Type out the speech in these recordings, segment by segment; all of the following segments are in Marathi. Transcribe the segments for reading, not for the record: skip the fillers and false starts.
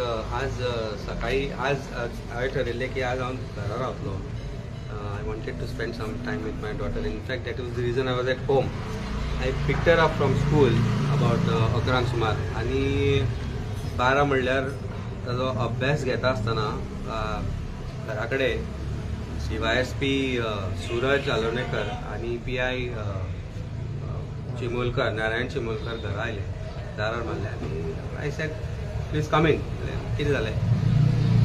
आज सकाळी हांवें ठरयल्लें की आज हांव घरा रावतलो. I wanted to spend some time with my daughter. In fact, that was the reason I was at home. I picked her up from school about 11 सुमार आणि 12 म्हणल्यार ताजो अभ्यास घेता आसतना घरा कडेन CYSP सूरज आलोनेकर आणि PI चिमोलकर, नारायण चिमोलकर घरा आयले, दारार मारले आनी I said please come in. कितें जालें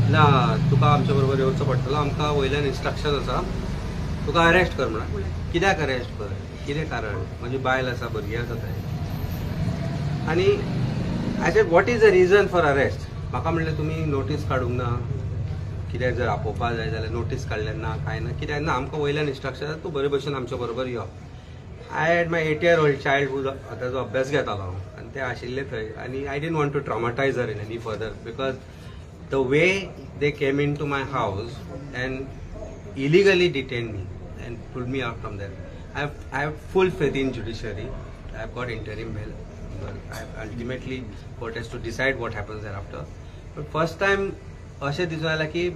ना, तुका आमच्या बरोबर येवचो पडटलो, आमकां वयल्यान इन्स्ट्रक्शन आसा, तुका अरेस्ट कर म्हणून. कित्याक अरेस्ट कर, कितें कारण, म्हजी बायल आसा, भुरगीं आसा थंय. आनी I said what is the region for arrest. म्हाका म्हणलें तुमी नोटीस काडूंक ना, कित्याक जर आपोवपा जाय जाल्यार नोटीस काडलें ना, कांय ना, कित्याक ना, आमकां वयल्यान इन्स्ट्रक्शन, तूं बरे भशेन आमच्या बरोबर यो. I had my 8-year-old child ताजो अभ्यास घेतालो हांव, आनी ते आशिल्ले थंय, आनी I didn't want to traumatise her in any further, because the way they came into my house and illegally detained me and pulled me out from there. I have full faith in judiciary. I have got interim bail. Ultimately, court has to decide what happens thereafter. But first time, ashe दिसून आयला की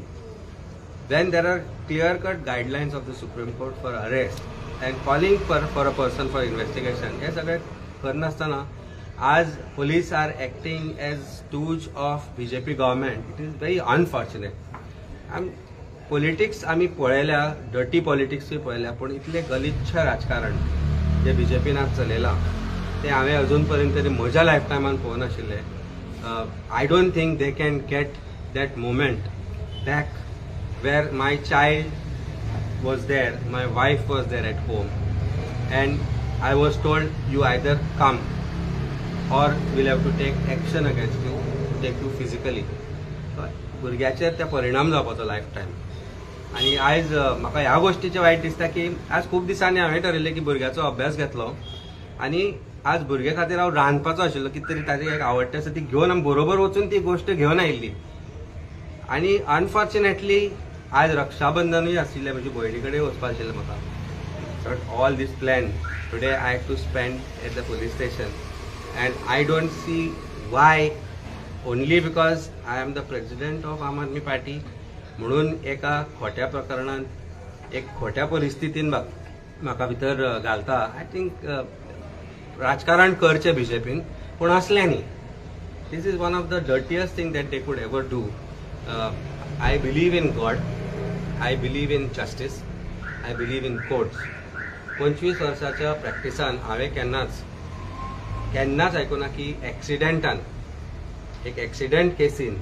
when there are clear-cut guidelines of the Supreme Court for arrest and calling for a person for investigation, हे सगळे करनासतना आज police are acting as stooge of BJP government. It is very unfortunate. Politics आम्ही पळयल्या, डर्टी पॉलिटिक्स पळयल्या, पण इतले गलिच्छ राजकारण जे BJP नात चलयलां ते हांवें अजून पर्यंत तरी म्हज्या लायफ टायमान पळोवंक नाशिल्लें. I don't think they can get that moment back where my child was there, my wife was there at home, and I was told you either come or we'll have to take action against you, take you physically. भुरग्याचेर ते परिणाम जावपाचो लायफ टायम. आनी आयज म्हाका ह्या गोश्टीचें वायट दिसता की आज खूब दिसांनी हांवें ठरयल्लें की भुरग्याचो अभ्यास घेतलो आनी आज भुरगे खातीर हांव रांदपाचो आशिल्लो, कितें तरी ताजी एक आवडटी आसा ती घेवन आमी बरोबर वचून ती गोश्ट घेवन आयिल्ली. आनी अनफॉर्च्युनेटली आज रक्षाबंधनूय आशिल्लें, म्हजे भयणी कडेन वचपाक आशिल्लें म्हाका. But all this plan today I had to spend at the police station. And I don't see why, only because I am the president of Aam Aadmi Party. म्हणून एका खोट्या प्रकरणात एक खोट्या परिस्थितीन म्हाका भितर घालता. आय थिंक राजकारण करचें बीजेपीन, पूण असलें न्ही. This is one of the dirtiest thing that they could ever do. I believe in God, I believe in justice, I believe in courts. 25 वर्साच्या प्रॅक्टिसान हांवें केन्नाच आयकुना की एक्सिडेंटान, एक एक्सिडेंट केसीन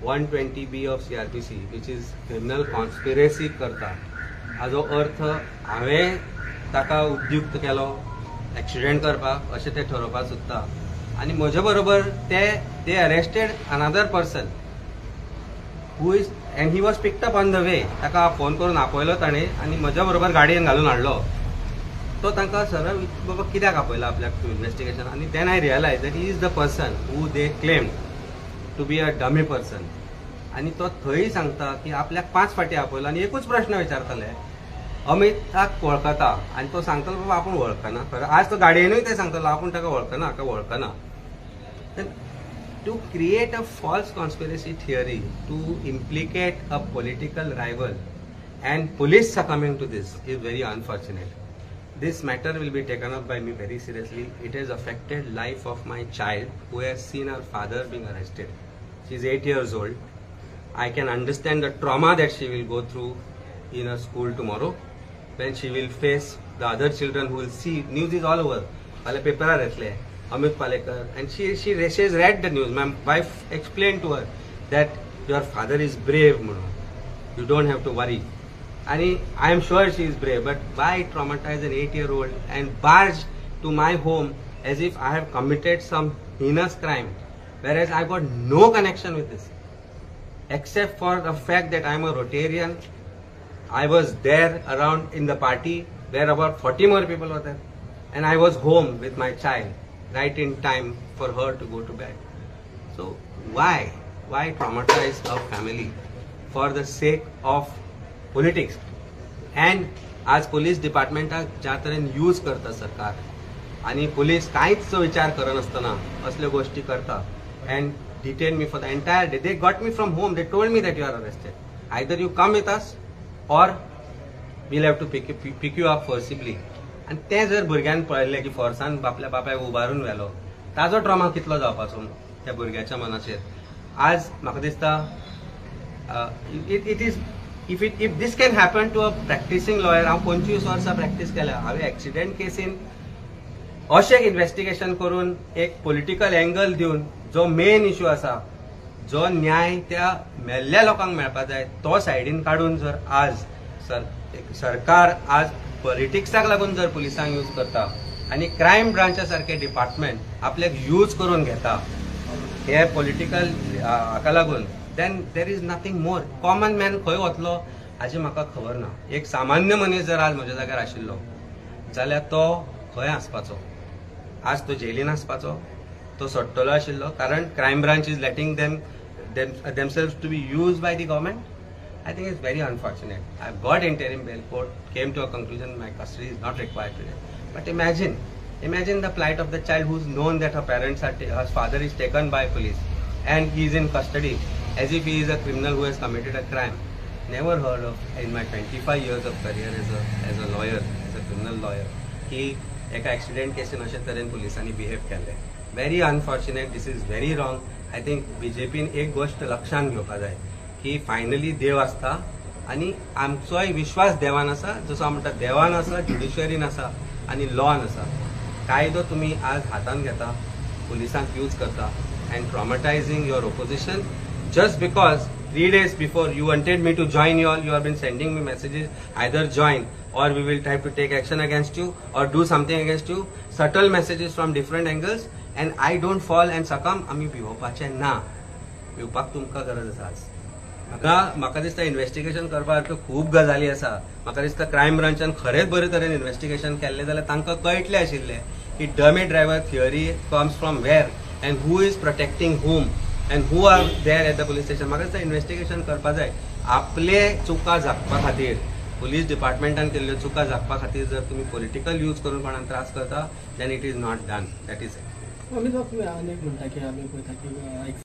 120B of CRPC which is criminal conspiracy करता, हाजो अर्थ हांवें ताका उद्युक्त केलो एक्सिडेंट करपाक अशें ते ठरोवपाक सोदता. आनी म्हजे बरोबर ते arrested another person who is and he was picked up on the way. ताका फोन करून आपयलो ताणें आनी म्हज्या बरोबर गाडयेन घालून हाडलो. तो तांकां सरळ बाबा कित्याक आपयला आपल्याक टू इन्व्हेस्टिगेशन. आनी then I realise that he is the person who they claim to be a dummy person. आनी तो थंय सांगता की आपल्याक 5 फाटी आपयलो आनी एकूच प्रश्न विचारताले, अमिताक वळखता, आनी तो सांगतालो बाबा आपूण वळखना. खरें आज तो गाडयेनूय ते सांगतालो आपूण ताका वळखना, हाका वळखना. To create a false conspiracy theory to implicate a political rival and police succumbing to this is very unfortunate. This matter will be taken up by me very seriously. It has affected life of my child who has seen her father being arrested. She is 8 years old. I can understand the trauma that she will go through in her school tomorrow when she will face the other children who will see news is all over. Pale paper retle Amit Palekar, and she has read the news. My wife explained to her that your father is brave, Munu. You don't have to worry. And I am sure she is brave, but why traumatize an 8-year-old and barge to my home as if I have committed some heinous crime, whereas I got no connection with this, except for the fact that I am a Rotarian. I was there around in the party where about 40 more people were there, and I was home with my child right in time for her to go to bed. So why traumatize a family for the sake of politics. And आज पुलीस डिपार्टमेंटाक ज्या तरेन यूज करता सरकार, आनी पुलीस कांयच विचार करनासतना असल्यो गोश्टी करता. And detained me for the entire day. They got me from home. They told me that you are arrested. Either you come with us or we'll have to pick you up forcibly. आणि ते जर भुरग्यान पळयलें की फोर्सान आपल्या बापायक उबारून व्हेलो, ताजो ट्रॉमा कितलो जावपाचो त्या भुरग्याच्या मनाचेर. आज म्हाका दिसता if this can happen to a practicing lawyer, हांव 25 वर्सां प्रॅक्टीस केल्या, हांवें एक्सिडेंट केसीन अशें इन्व्हेस्टिगेशन करून एक पॉलिटिकल एंगल दिवन जो मेन इश्यू आसा, जो न्याय त्या मेल्ल्या लोकांक मेळपा जाय, तो सायडीन काडून जर आज सरकार आज पॉलिटिक्साक लागून जर पुलिसांक यूज करता आनी क्रायम ब्रांचा सारखे डिपार्टमेंट आपल्याक यूज करून घेता हे पॉलिटिकल हाका लागून, then there is nothing more. Common man खंय वतलो हाची म्हाका खबर ना. एक सामान्य मनीस जर आज म्हज्या जाग्यार आशिल्लो जाल्यार तो खंय आसपाचो, आज तो जेलीन आसपाचो, तो सट्टलो आशिल्लो कारण crime branch is letting themselves to be used by the government. I think it's very unfortunate. I've got interim bail. Court came to a conclusion my custody is not required today. But imagine the plight of the child who's known that her father is taken by police and he is in custody as if he is a criminal who has committed a crime. Never heard of in my 25 years of career as a lawyer, as a criminal lawyer, की एका एक्सिडेंट केसीन अशे तरेन पुलिसांनी बिहेव केले. Very unfortunate. This is very wrong. I think बीजेपीन एक गोष्ट लक्षात घेवपा जाय की फायनली देव आसता आनी आमचोय विश्वास देवान आसा. जसो हांव म्हणटा देवान आसा, ज्युडिशरीन आसा आनी लॉन आसा. कायदो तुमी आज हातान घेता, पुलिसांक यूज करता and traumatising your opposition just because 3 days before you wanted me to join you all, you have been sending me messages, either join or we will try to take action against you or do something against you, subtle messages from different angles, and I don't fall and succumb. आम्ही भिवपाचे ना. भिवपाक तुमकां गरज आसा. आज म्हाका दिसता इन्व्हेस्टिगेशन करपाक खूब गजाली आसा. म्हाका दिसता क्रायम ब्रांचान खरेंच बरे तरेन इन्व्हेस्टिगेशन केल्लें जाल्यार तांकां कळटलें आशिल्लें की dummy driver theory comes from where and who is protecting whom and who are there at the police station. म्हाका दिसता इन्व्हेस्टिगेशन करपा जाय. आपले चुका झाकपा खातीर, पुलीस डिपार्टमेंटान केल्ल्यो चुका झाकपा खातीर जर तुम्ही पॉलिटिकल यूज करून कोणाक त्रास करता, then it is not done. That is it. आमी अनेक म्हणटा की आमी पळयता की